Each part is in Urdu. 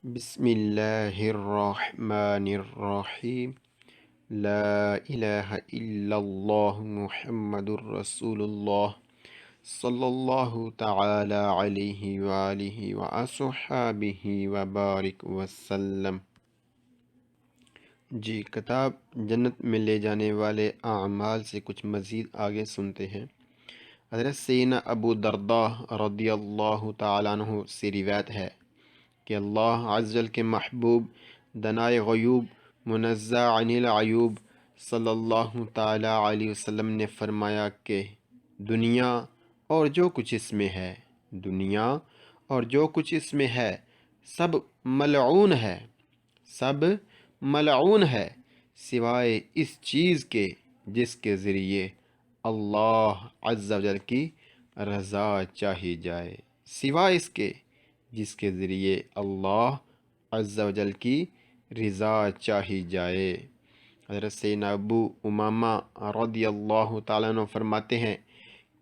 بسم اللہ الرحمن الرحیم لا الہ الا اللہ محمد الرسول اللہ صلی اللہ تعالی علیہ وآلہ وصحبہ وبارک وسلم۔ جی، کتاب جنت میں لے جانے والے اعمال سے کچھ مزید آگے سنتے ہیں۔ حضرت سیدنا ابو درداء رضی اللہ تعالیٰ عنہ سے روایت ہے کہ اللہ عز و جل کے محبوب دنائے غیوب منزہ عن العیوب صلی اللہ تعالیٰ علیہ وسلم نے فرمایا کہ دنیا اور جو کچھ اس میں ہے، دنیا اور جو کچھ اس میں ہے سب ملعون ہے، سب ملعون ہے سوائے اس چیز کے جس کے ذریعے اللہ عز و جل کی رضا چاہی جائے، سوائے اس کے جس کے ذریعے اللہ عز و جل کی رضا چاہی جائے۔ حضرت سیدنا ابو امامہ رضی اللہ تعالیٰ عنہ فرماتے ہیں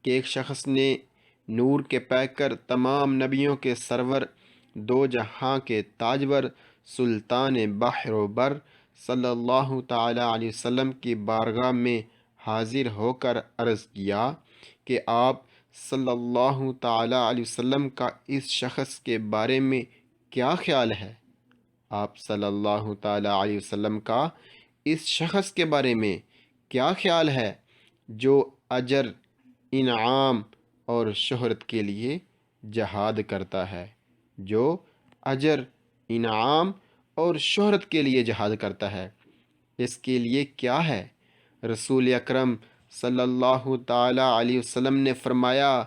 کہ ایک شخص نے نور کے پیکر تمام نبیوں کے سرور دو جہاں کے تاجور سلطان بحر و بر صلی اللہ تعالیٰ علیہ وسلم کی بارگاہ میں حاضر ہو کر عرض کیا کہ آپ صلی اللہ تعالیٰ علیہ وسلم کا اس شخص کے بارے میں کیا خیال ہے؟ آپ صلی اللہ تعالیٰ علیہ وسلم کا اس شخص کے بارے میں کیا خیال ہے جو اجر، انعام اور شہرت کے لیے جہاد کرتا ہے، جو اجر، انعام اور شہرت کے لیے جہاد کرتا ہے، اس کے لیے کیا ہے؟ رسول اکرم صلی اللہ تعالیٰ علیہ وسلم نے فرمایا،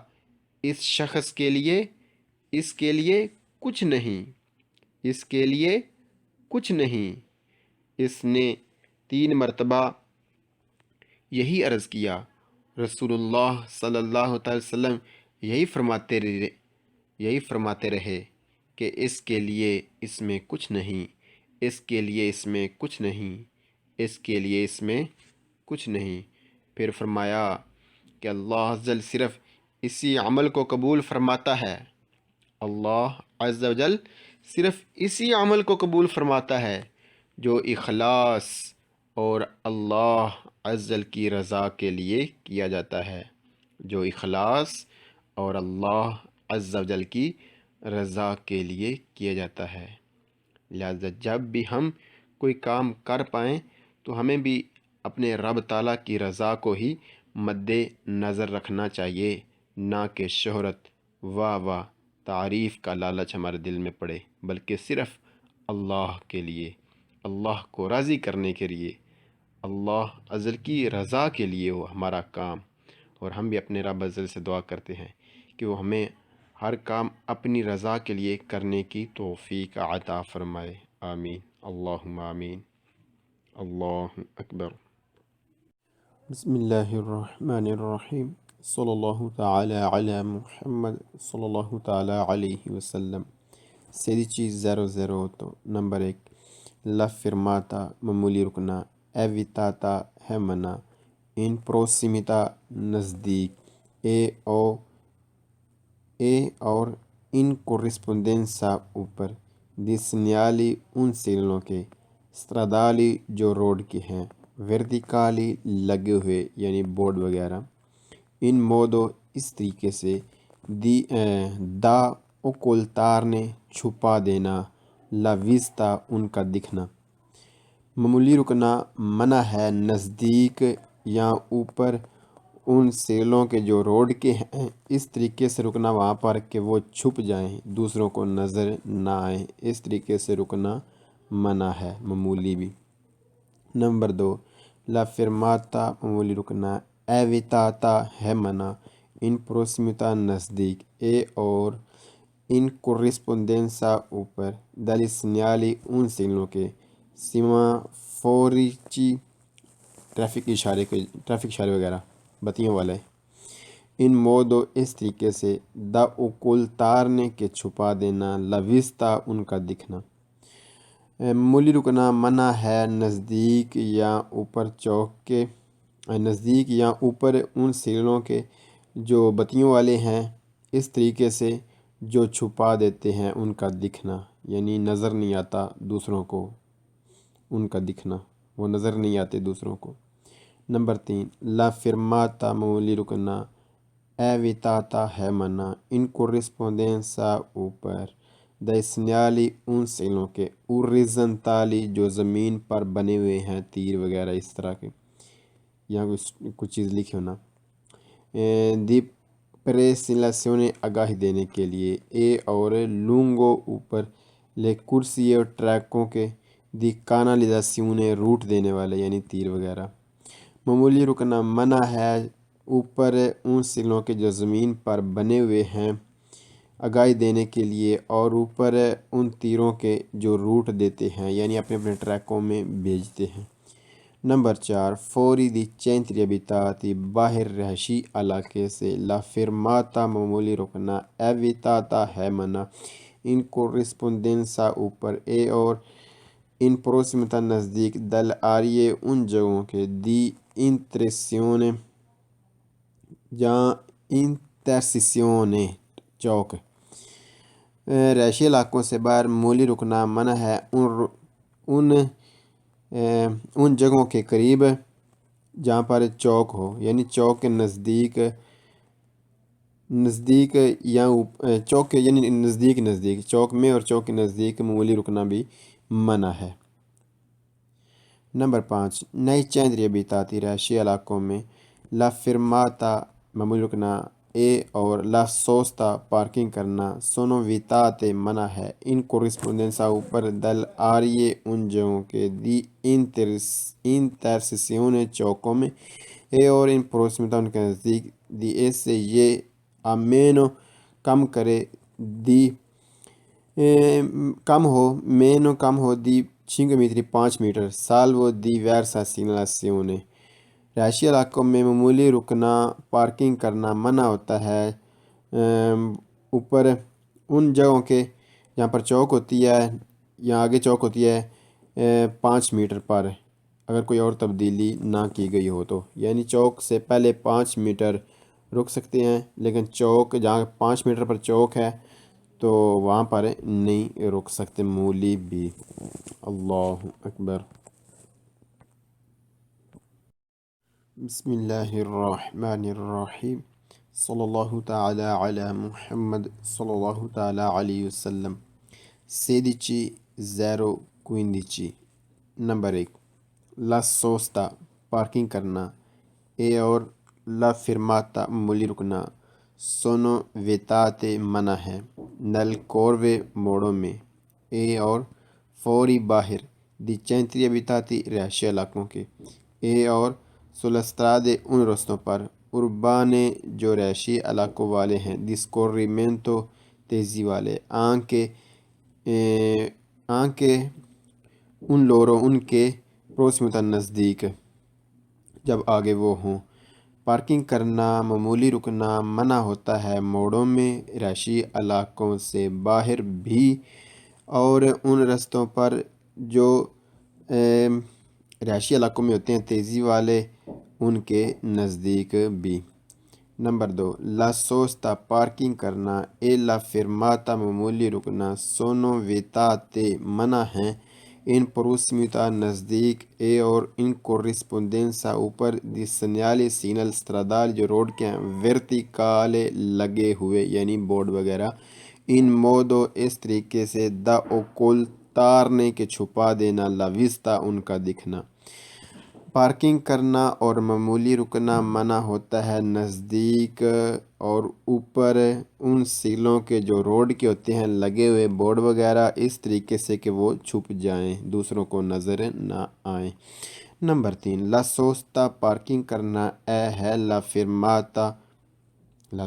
اس شخص کے لیے کچھ نہیں، اس کے لیے کچھ نہیں۔ اس نے 3 مرتبہ یہی عرض کیا۔ رسول اللہ صلی اللہ تعالی وسلم یہی فرماتے رہے کہ اس کے لیے اس میں کچھ نہیں، اس کے لیے اس میں کچھ نہیں، اس کے لیے اس میں کچھ نہیں۔ پھر فرمایا کہ اللہ عز و جل صرف اسی عمل کو قبول فرماتا ہے، اللہ عز و جل صرف اسی عمل کو قبول فرماتا ہے جو اخلاص اور اللہ عز و جل کی رضا کے لیے کیا جاتا ہے، جو اخلاص اور اللہ عز و جل کی رضا کے لیے کیا جاتا ہے۔ لہذا جب بھی ہم کوئی کام کر پائیں تو ہمیں بھی اپنے رب تعالیٰ کی رضا کو ہی مد نظر رکھنا چاہیے، نہ کہ شہرت، واہ واہ، تعریف کا لالچ ہمارے دل میں پڑے، بلکہ صرف اللہ کے لیے، اللہ کو راضی کرنے کے لیے، اللہ عز و جل کی رضا کے لیے ہو ہمارا کام۔ اور ہم بھی اپنے رب عز و جل سے دعا کرتے ہیں کہ وہ ہمیں ہر کام اپنی رضا کے لیے کرنے کی توفیق عطا فرمائے، آمین، اللہم آمین، اللہ اکبر۔ بسم اللہ الرحمن الرحیم، صلی اللہ تعالی علی محمد صلی اللہ تعالی علیہ وسلم۔ 1600 نمبر 1، la fermata معمولی رکنا، evitata ہے منع، in prossimità نزدیک، اور in corrispondenza اوپر، di segnali ان سگنلوں کے، stradali جو روڈ کے ہیں، verticali لگے ہوئے یعنی بورڈ وغیرہ، ان modo اس طریقے سے، da occultarne چھپا دینا، la vista ان کا دکھنا۔ معمولی رکنا منع ہے نزدیک یا اوپر ان سیلوں کے جو روڈ کے ہیں، اس طریقے سے رکنا وہاں پر کہ وہ چھپ جائیں، دوسروں کو نظر نہ آئیں، اس طریقے سے رکنا منع ہے معمولی بھی۔ نمبر 2، لا فرماتا معمولی رکنا، ایویتاتا ہے منع، ان پروسیمیتا نزدیک، اور ان کورسپونڈنسا اوپر، دلی سنیالی ان سگنلوں کے، سیما فوریچی ٹریفک اشارے وغیرہ، بتیوں والے، ان مودو اس طریقے سے، دا اوکلتارنے کے چھپا دینا، لویستا ان کا دکھنا۔ معمولی رکنا منع ہے نزدیک یا اوپر چوک کے، نزدیک یا اوپر ان سگنلوں کے جو بتیوں والے ہیں، اس طریقے سے جو چھپا دیتے ہیں ان کا دکھنا، یعنی نظر نہیں آتا دوسروں کو، ان کا دکھنا، وہ نظر نہیں آتے دوسروں کو۔ نمبر 3، لا firmata معمولی رکنا، evitata ہے منع، ان corrispondenza اوپر، dai segnali ان سیلوں کے، orizzontali جو زمین پر بنے ہوئے ہیں، تیر وغیرہ اس طرح کے، یہاں کچھ چیز لکھی ہونا، دی پریسیلاسیونے آگاہی دینے کے لیے، اے اور لونگو اوپر، لے کرسی اور ٹریکوں کے، دی کانالیزاسیونے روٹ دینے والے یعنی تیر وغیرہ۔ معمولی رکنا منع ہے اوپر ان سگنلوں کے جو زمین پر بنے ہوئے ہیں آگاہی دینے کے لیے، اور اوپر ان تیروں کے جو روٹ دیتے ہیں یعنی اپنے اپنے ٹریکوں میں بھیجتے ہیں۔ نمبر 4، فوری دی چینتری ابیتاتی باہر رہائشی علاقے سے، لا فرماتا معمولی رکنا، ایویتاتا ہے منع، ان کورسپونڈنسا اوپر، اے اور ان پروسیمتا نزدیک، دل آریے ان جگہوں کے، دی انتریسیونے جہاں انترسیسیونے چوک، رہائشی علاقوں سے باہر معمولی رکنا منع ہے ان جگہوں کے قریب جہاں پر چوک ہو، یعنی چوک کے نزدیک یا چوک کے یعنی نزدیک چوک میں اور چوک کے نزدیک معمولی رکنا بھی منع ہے۔ نمبر 5، نئی چیندری ابیتاتی رہائشی علاقوں میں، لا فرماتا معمولی رکنا، اے اور لا سوستا پارکنگ کرنا، سونو ویتاتے منع ہے، ان کورسپونڈنسا اوپر، دل آریے ان جگہوں کے، دی انترسیسیونے چوکوں میں، اے اور ان پروسیمتا ان کے نزدیک، دی ایسے یہ مینو کم کرے، دی کم ہو دی 5 میٹر 5 میٹر، سالوو دی ویرسا سگنالاسیونے، رہائشی علاقوں میں معمولی رکنا پارکنگ کرنا منع ہوتا ہے اوپر ان جگہوں کے جہاں پر چوک ہوتی ہے یا آگے چوک ہوتی ہے 5 میٹر پر، اگر کوئی اور تبدیلی نہ کی گئی ہو تو، یعنی چوک سے پہلے 5 میٹر رک سکتے ہیں، لیکن چوک جہاں 5 میٹر پر چوک ہے تو وہاں پر نہیں رک سکتے معمولی بھی۔ اللہ اکبر۔ بسم اللہ الرحمن الرحیم، صلی اللہ تعالی علی محمد صلی اللہ تعالی علیہ وسلم۔ 16 نمبر 1، لا سوستا پارکنگ کرنا، اے اور لا فرماتا معمولی رکنا، سونو ویتاتے منع ہے، نل کوروے موڑوں میں، اے اور فوری باہر، دی چینتری ابیتاتی رہائشی علاقوں کے، اے اور سولسترادے ان رستوں پر، اربانے جو رہائشی علاقوں والے ہیں، ڈسکورریمنتو تیزی والے، آنکے ان لورو ان کے پروسیمتا نزدیک جب آگے وہ ہوں۔ پارکنگ کرنا معمولی رکنا منع ہوتا ہے موڑوں میں، رہائشی علاقوں سے باہر بھی، اور ان رستوں پر جو رہائشی علاقوں میں ہوتے ہیں تیزی والے، ان کے نزدیک بھی۔ نمبر 2، لا سوستا پارکنگ کرنا، اے لا فرماتا معمولی رکنا، سونو ویتاتے منع ہیں، ان پروسیمتا نزدیک، اے اور ان کورسپونڈنسا اوپر، دی سینیالے سینل stradali جو روڈ کے ہیں، ورتیکالے لگے ہوئے یعنی بورڈ وغیرہ، ان مودو اس طریقے سے، دا اوکولتارنے کے چھپا دینا، لا وستا ان کا دکھنا۔ پارکنگ کرنا اور معمولی رکنا منع ہوتا ہے نزدیک اور اوپر ان سگنلوں کے جو روڈ کے ہوتے ہیں لگے ہوئے بورڈ وغیرہ، اس طریقے سے کہ وہ چھپ جائیں، دوسروں کو نظر نہ آئیں۔ نمبر 3، لا سوستا پارکنگ کرنا، اے ہے لا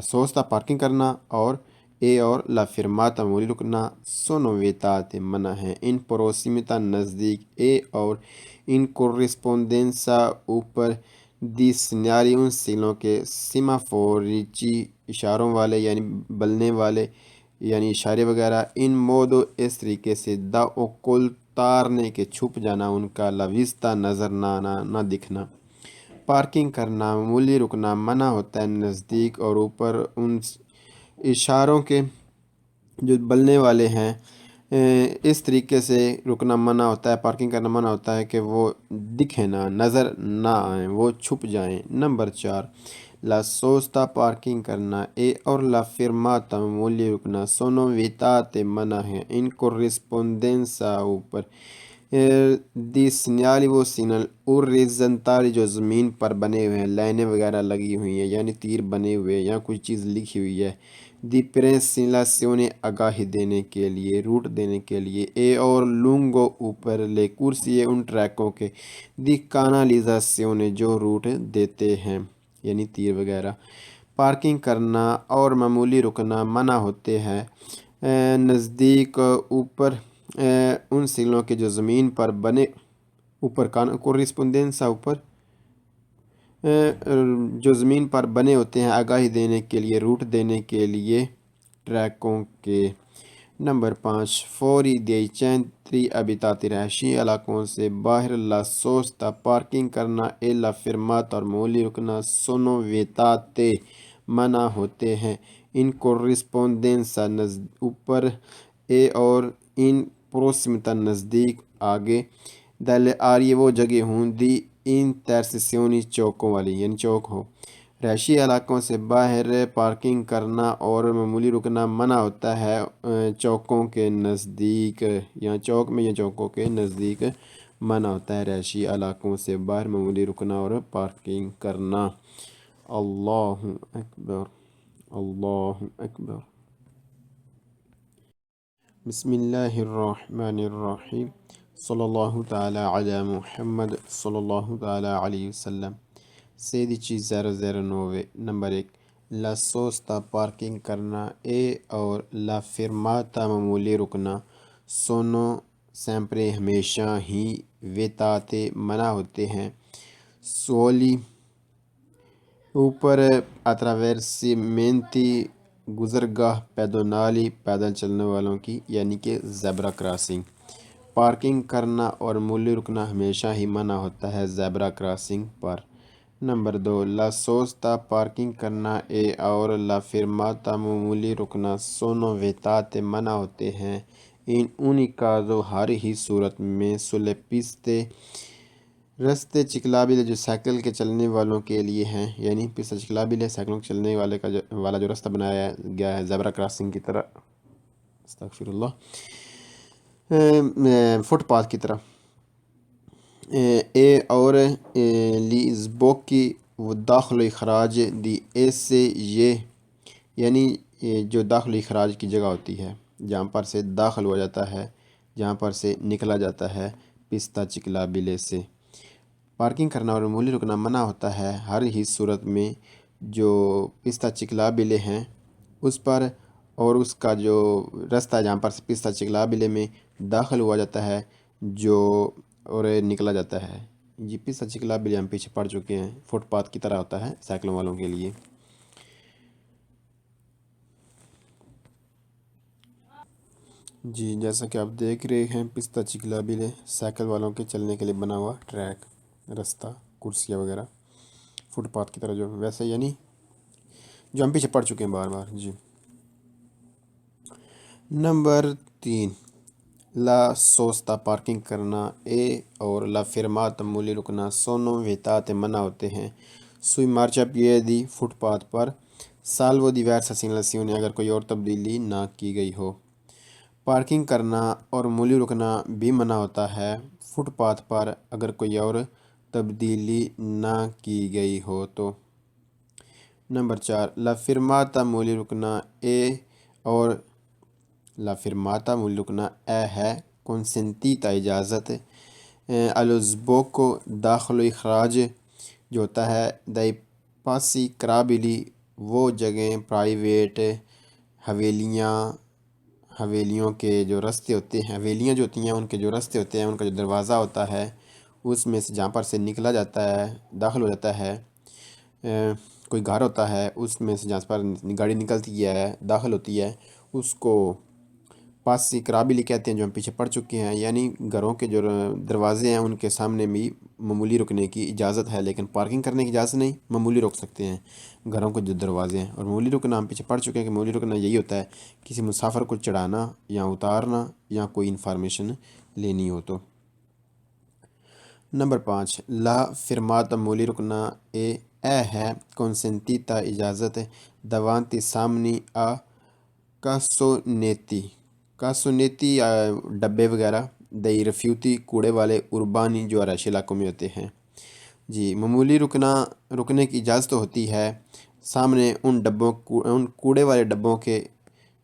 سوستا پارکنگ کرنا، اور اے اور لا فرماتا معمولی رکنا، سونو ویتاتے منع ہے، ان پروسیمتا نزدیک، اے اور ان کورسپونڈنسا اوپر، دی سینیالی ان سگنلوں کے، سیمافوریچی اشاروں والے یعنی بلنے والے یعنی اشارے وغیرہ، ان مودو اس طریقے سے، دا اوکولتارنے کے چھپ جانا ان کا، لا وستا نظر نہ آنا نہ دکھنا۔ پارکنگ کرنا معمولی رکنا منع ہوتا ہے نزدیک اور اوپر ان اشاروں کے جو بلنے والے ہیں اس طریقے سے رکنا منع ہوتا ہے، پارکنگ کرنا منع ہوتا ہے کہ وہ دکھیں نہ، نظر نہ آئیں، وہ چھپ جائیں۔ نمبر 4، la sosta parking کرنا e or la fermata moglie رکنا sono vietate منع ہے in corrispondenza اوپر دی سینیالی وہ سینل اوریزنتالی جو زمین پر بنے ہوئے ہیں، لائنیں وغیرہ لگی ہوئی ہیں یعنی تیر بنے ہوئے یا کوئی چیز لکھی ہوئی ہے۔ دی پرینسیلاسیونے آگاہی دینے کے لیے، روٹ دینے کے لیے۔ اے اور لونگو اوپر لے کرسی ان ٹریکوں کے، دی کانالیزاسیونے جو روٹ دیتے ہیں یعنی تیر وغیرہ۔ پارکنگ کرنا اور معمولی رکنا منع ہوتے ہیں نزدیک اوپر ان سگنلوں کے جو زمین پر بنے اوپر کورسپونڈنسا اوپر جو زمین پر بنے ہوتے ہیں آگاہی دینے کے لیے، روٹ دینے کے لیے ٹریکوں کے۔ نمبر 5، فوری دی چینتری ابیتاتی رہائشی علاقوں سے باہر لا سوستا پارکنگ کرنا اے لا فرمات اور معمولی رکنا سونو ویتاتے منع ہوتے ہیں ان کورسپونڈنسا اوپر اے اور ان پروسیمتا نزدیک آگے دل آریے وہ جگہ ہوں دی انترسیسیونی چوکوں والی یعنی چوک ہو۔ رہائشی علاقوں سے باہر پارکنگ کرنا اور معمولی رکنا منع ہوتا ہے چوکوں کے نزدیک، یا چوک میں یا چوکوں کے نزدیک منع ہوتا ہے رہائشی علاقوں سے باہر معمولی رکنا اور پارکنگ کرنا۔ اللہ اکبر، اللہ اکبر۔ بسم اللہ الرحمن الرحیم، صلی اللہ تعالی علی محمد صلی اللہ تعالی علیہ وسلم۔ 1609۔ نمبر 1، لا سوستا پارکنگ کرنا اے اور لا فرماتا معمولی رکنا سونو سیمپرے ہمیشہ ہی ویتاتے منع ہوتے ہیں سولی اوپر اتراورسیمنتی گزرگاہ پیدونالی پیدل چلنے والوں کی یعنی کہ زیبرا کراسنگ۔ پارکنگ کرنا اور معمولی رکنا ہمیشہ ہی منع ہوتا ہے زیبرا کراسنگ پر۔ نمبر 2، لا سوستا پارکنگ کرنا اے اور لا فرماتا معمولی رکنا سونو ویتاتے منع ہوتے ہیں ان اونی کازو ہر ہی صورت میں سلے پستے رستے چکلابیلے جو سائیکل کے چلنے والوں کے لیے ہیں، یعنی پستا چکلابیلے سائیکلوں کے چلنے والے کا والا جو رستہ بنایا گیا ہے زیبرا کراسنگ کی طرح، استغفر اللہ، فٹ پاتھ کی طرح۔ اے اور لیزبوکی وہ داخل و اخراج دی ایسے یہ یعنی جو داخل و اخراج کی جگہ ہوتی ہے جہاں پر سے داخل ہوا جاتا ہے، جہاں پر سے نکلا جاتا ہے پستا چکلابیلے سے۔ پارکنگ کرنا اور معمولی رکنا منع ہوتا ہے ہر ہی صورت میں جو پستا چکلابیلے ہیں اس پر اور اس کا جو رستہ جہاں پر سے پستا چکلابیلے میں داخل ہوا جاتا ہے جو اور نکلا جاتا ہے۔ جی پستا چکلابیلے ہم پیچھے پڑ چکے ہیں، فٹ پاتھ کی طرح ہوتا ہے سائیکلوں والوں کے لیے۔ جی جیسا کہ آپ دیکھ رہے ہیں پستا چکلابیلے سائیکل والوں کے چلنے کے لیے بنا ہوا ٹریک، رستہ، کرسیاں وغیرہ، فٹ پاتھ کی طرح جو ویسے یعنی جو ہم پیچھے پڑ چکے ہیں بار بار۔ جی نمبر 3، لا سوستا پارکنگ کرنا اے اور لا فرماتا معمولی رکنا سونو ویتاتے منع ہوتے ہیں سوئی مارچا پیدی فٹ پاتھ پر سالوو دیورسا سینیلاzioni اگر کوئی اور تبدیلی نہ کی گئی ہو۔ پارکنگ کرنا اور معمولی رکنا بھی منع ہوتا ہے فٹ پاتھ پر اگر کوئی اور تبدیلی نہ کی گئی ہو تو۔ نمبر 4، لا فرماتا معمولی رکنا اے اور لا فرماتا معمولی رکنا اے ہے کنسنتیتا اجازت الوزبوکو داخل و اخراج جو ہوتا ہے دائی پاسی کرابیلی وہ جگہیں پرائیویٹ حویلیوں کے جو رستے ہوتے ہیں، حویلیاں جو ہوتی ہیں ان کے جو رستے ہوتے ہیں، ان کا جو دروازہ ہوتا ہے اس میں سے جہاں پر سے نکلا جاتا ہے، داخل ہو جاتا ہے، کوئی گھر ہوتا ہے اس میں سے جہاں پر گاڑی نکلتی ہے، داخل ہوتی ہے، اس کو پاسی قرابلی کہتے ہیں جو ہم پیچھے پڑھ چکے ہیں، یعنی گھروں کے جو دروازے ہیں ان کے سامنے بھی معمولی رکنے کی اجازت ہے، لیکن پارکنگ کرنے کی اجازت نہیں، معمولی روک سکتے ہیں گھروں کے جو دروازے ہیں۔ اور معمولی رکنا ہم پیچھے پڑھ چکے ہیں کہ معمولی رکنا یہی ہوتا ہے کسی مسافر کو چڑھانا یا اتارنا یا کوئی انفارمیشن لینی ہو تو۔ نمبر 5، لا فرمata معمولی رکنا اے ہے consentita اجازت davanti سامنے کاسونیتی ڈبے وغیرہ دئی رفیوتی کوڑے والے اربانی جو رہائشی علاقوں میں ہوتے ہیں۔ جی معمولی رکنے کی اجازت تو ہوتی ہے سامنے ان کوڑے والے ڈبوں کے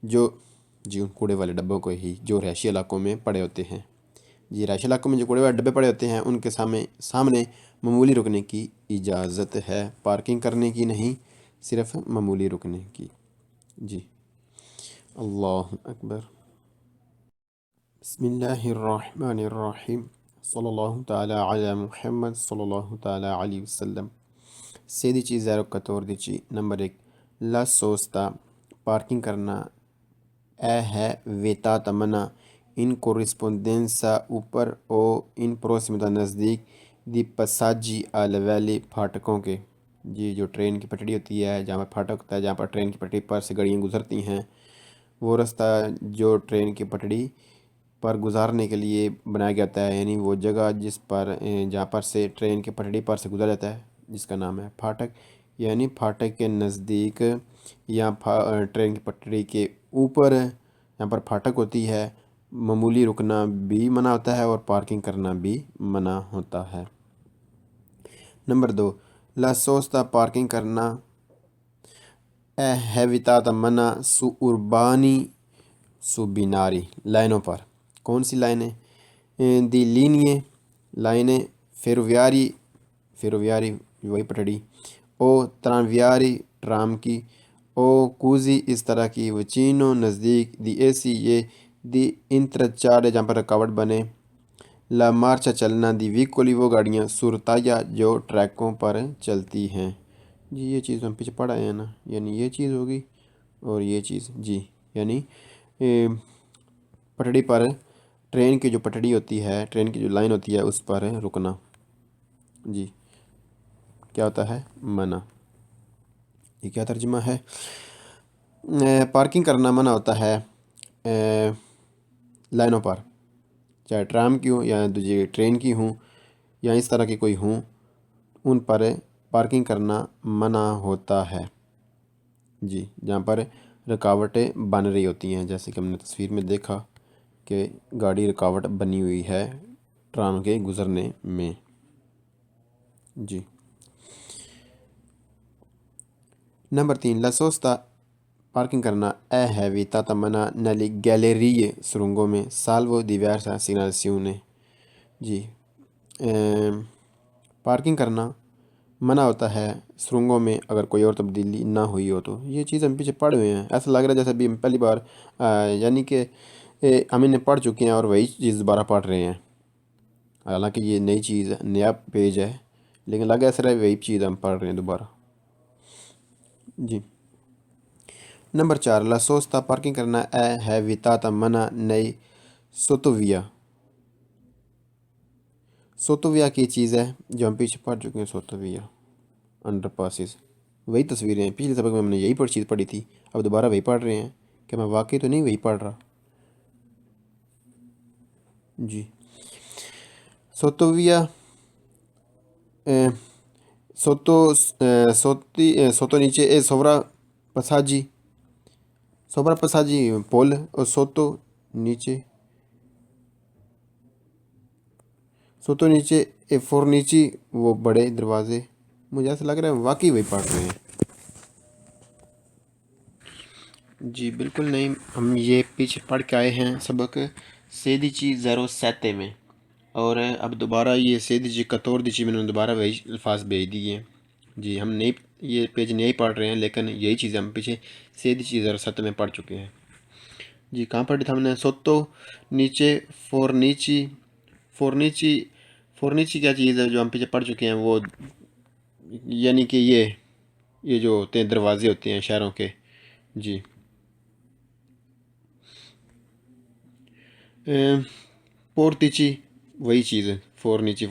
ان کوڑے والے ڈبوں کو ہی جو رہائشی علاقوں میں پڑے ہوتے ہیں۔ جی رہائشی علاقوں میں جو کوڑے والے ڈبے پڑے ہوتے ہیں ان کے سامنے معمولی رکنے کی اجازت ہے، پارکنگ کرنے کی نہیں، صرف معمولی رکنے کی۔ جی اللہ اکبر۔ بسم اللہ الرحمن الرحیم، صلی اللہ تعالی علی محمد صلی اللہ تعالی علیہ وسلم۔ 16 نمبر 1، لا سوستا پارکنگ کرنا اے ہے ویتاتا منع ان کورسپونڈنسا اوپر او ان پروسیمتا نزدیک دی پساجی آلویلی پھاٹکوں کے۔ جی جو ٹرین کی پٹڑی ہوتی ہے جہاں پر پھاٹک ہوتا ہے، جہاں پر ٹرین کی پٹڑی پر سے گاڑیاں گزرتی ہیں، وہ رستہ جو ٹرین کی پٹڑی پر گزارنے کے لیے بنایا گیا ہوتا ہے، یعنی وہ جگہ جہاں پر سے ٹرین کی پٹڑی پر سے گزر جاتا ہے جس کا نام ہے پھاٹک، یعنی پھاٹک کے نزدیک یا ٹرین کی پٹڑی کے اوپر یہاں پر پھاٹک ہوتی ہے، معمولی رکنا بھی منع ہوتا ہے اور پارکنگ کرنا بھی منع ہوتا ہے۔ نمبر 2، لا سوستا پارکنگ کرنا اے ہے ویتاتا منع سو اربانی سو بیناری لائنوں پر۔ کون سی لائنیں؟ دی لینیے لائنیں فیرویاری وہی پٹڑی، او ترانویاری ٹرام کی، او کوزی اس طرح کی، وچینو نزدیک، دی ایسی یہ، دی انترچارے جہاں پر رکاوٹ بنے، لا مارچا چلنا، دی ویکولی وہ گاڑیاں، سورتایا جو ٹریکوں پر چلتی ہیں۔ جی یہ چیز ہم پیچھے پڑھ آئے ہیں نا، یعنی یہ چیز ہوگی اور یہ چیز، جی یعنی پٹڑی پر ٹرین کی جو پٹڑی ہوتی ہے، ٹرین کی جو لائن ہوتی ہے اس پر رکنا، جی کیا ہوتا ہے؟ منع۔ یہ کیا ترجمہ ہے؟ پارکنگ کرنا منع ہوتا ہے لائنوں پر، چاہے ٹرام کی ہوں یا دوسری ٹرین کی ہوں یا اس طرح کی کوئی ہوں، ان پر پارکنگ کرنا منع ہوتا ہے۔ جی جہاں پر رکاوٹیں بن رہی ہوتی ہیں، جیسے کہ ہم نے تصویر میں دیکھا کہ گاڑی رکاوٹ بنی ہوئی ہے ٹرام کے گزرنے میں۔ جی نمبر 3، لا سوستا پارکنگ کرنا اے ہے ویتاتا منع نلی گیلریے سرنگوں میں سالوو دیویرسا سگنالسیونے۔ جی پارکنگ کرنا منع ہوتا ہے سرنگوں میں اگر کوئی اور تبدیلی نہ ہوئی ہو تو۔ یہ چیز ہم پیچھے پڑھ ہوئے ہیں، ایسا لگ رہا ہے جیسے ابھی ہم پہلی بار یعنی کہ ہم انہیں پڑھ چکے ہیں اور وہی چیز دوبارہ پڑھ رہے ہیں، حالانکہ یہ نئی چیز ہے، نیا پیج ہے، لیکن لگا ایسا رہا وہی چیز ہم پڑھ رہے ہیں دوبارہ۔ جی نمبر 4، لا سوستا پارکنگ کرنا اے ہے ویتاتا منع نئی سوتویا۔ سوتویا کی چیز ہے جو ہم پیچھے پڑھ چکے ہیں، سوتویا انڈر پاسز، وہی تصویریں ہیں، پچھلے سبق میں ہم نے یہی چیز پڑھی تھی، اب دوبارہ وہی پڑھ رہے ہیں کہ میں واقعی تو نہیں وہی پڑھ رہا۔ جی سوتویا سوتو نیچے اے سوبرا پساجی پول، اور سوتو نیچے اے فورنیچی وہ بڑے دروازے۔ مجھے ایسا لگ رہا ہے واقعی وہی پڑھ رہے ہیں۔ جی بالکل نہیں، ہم یہ پیچھے پڑھ کے آئے ہیں سبق 1607 میں، اور اب دوبارہ یہ 1614 میں نے دوبارہ وہی الفاظ بھیج دیے۔ جی ہم نہیں یہ پیج نہیں پڑھ رہے ہیں، لیکن یہی چیزیں ہم پیچھے 1607 میں پڑھ چکے ہیں۔ جی کہاں پڑھی تھا ہم نے؟ سوتو نیچے فورنیچی کیا چیز ہے جو ہم پیچھے پڑھ چکے ہیں؟ وہ یعنی کہ یہ جو ہوتے ہیں دروازے ہوتے ہیں شہروں کے۔ جی پورتیچی وہی چیز ہے، فورنیچی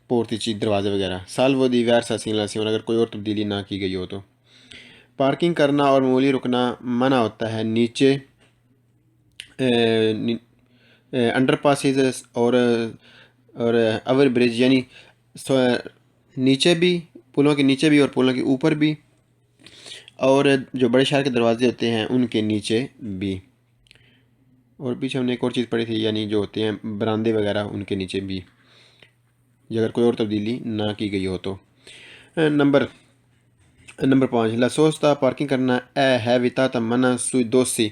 پورتیچی دروازے وغیرہ، سالوو دی ویرسا سینلاسیون اگر کوئی اور تبدیلی نہ کی گئی ہو تو۔ پارکنگ کرنا اور معمولی رکنا منع ہوتا ہے نیچے انڈر پاسز اور اوور برج، یعنی نیچے بھی، پلوں کے نیچے بھی اور پلوں کے اوپر بھی، اور جو بڑے شہر کے دروازے ہوتے ہیں ان کے نیچے بھی، اور پیچھے ہم نے ایک اور چیز پڑھی تھی، یعنی جو ہوتے ہیں براندے وغیرہ ان کے نیچے بھی، اگر کوئی اور تبدیلی نہ کی گئی ہو تو۔ نمبر 5، لا سوستا پارکنگ کرنا اے ہے ویتاتا منع سوئی دوسی۔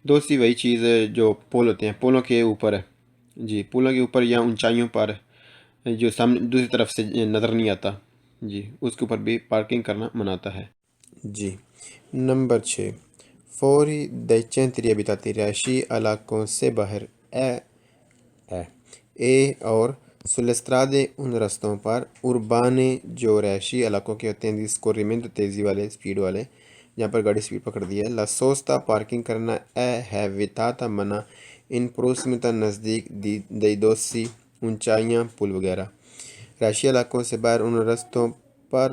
دوسی وہی چیز ہے جو پول ہوتے ہیں، پولوں کے اوپر، جی پولوں کے اوپر یا اونچائیوں پر جو سامنے دوسری طرف سے نظر نہیں آتا، جی اس کے اوپر بھی پارکنگ کرنا مناتا ہے۔ جی نمبر 6، فوری dai centri abitati رہائشی علاقوں سے باہر اے اور sulle strade ان رستوں پر اربانے جو رہائشی علاقوں کے ہوتے ہیں جس کو ریمنٹ تیزی والے سپیڈ والے جہاں پر گاڑی سپیڈ پکڑ دی ہے، لا سوستا پارکنگ کرنا اے ہے ویتاتا منع ان پروسیمتا نزدیک dei dossi اونچائیاں پل وغیرہ، رہائشی علاقوں سے باہر ان رستوں پر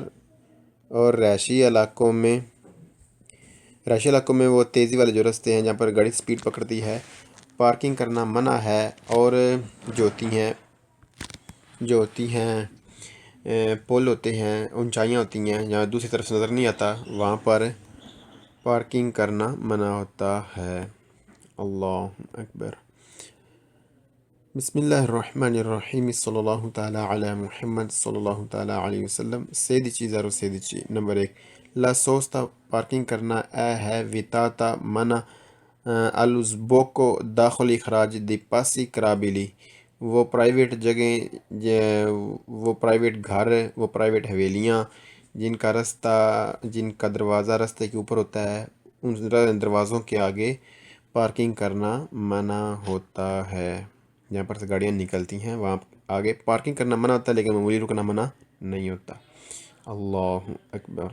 اور رہائشی علاقوں میں وہ تیزی والے جو رستے ہیں جہاں پر گاڑی سپیڈ پکڑتی ہے، پارکنگ کرنا منع ہے، اور جو ہوتی ہیں پل ہوتے ہیں، اونچائیاں ہوتی ہیں جہاں دوسری طرف سے نظر نہیں آتا، وہاں پر پارکنگ کرنا منع ہوتا ہے۔ اللہ اکبر۔ بسم اللہ الرحمن الرحیم، صلی اللہ تعالیٰ علی محمد صلی اللہ تعالیٰ علیہ وسلم۔ 16 نمبر 1، لا سوستا پارکنگ کرنا اے ہے ویتاتا منع allo sbocco داخلی اخراج دی پاسی کرابیلی، وہ پرائیویٹ جگہیں، وہ پرائیویٹ گھر، وہ پرائیویٹ حویلیاں جن کا دروازہ راستے کے اوپر ہوتا ہے، ان دروازوں کے آگے پارکنگ کرنا منع ہوتا ہے، جہاں پر سے گاڑیاں نکلتی ہیں وہاں آگے پارکنگ کرنا منع ہوتا ہے، لیکن معمولی رکنا منع نہیں ہوتا۔ اللہ اکبر۔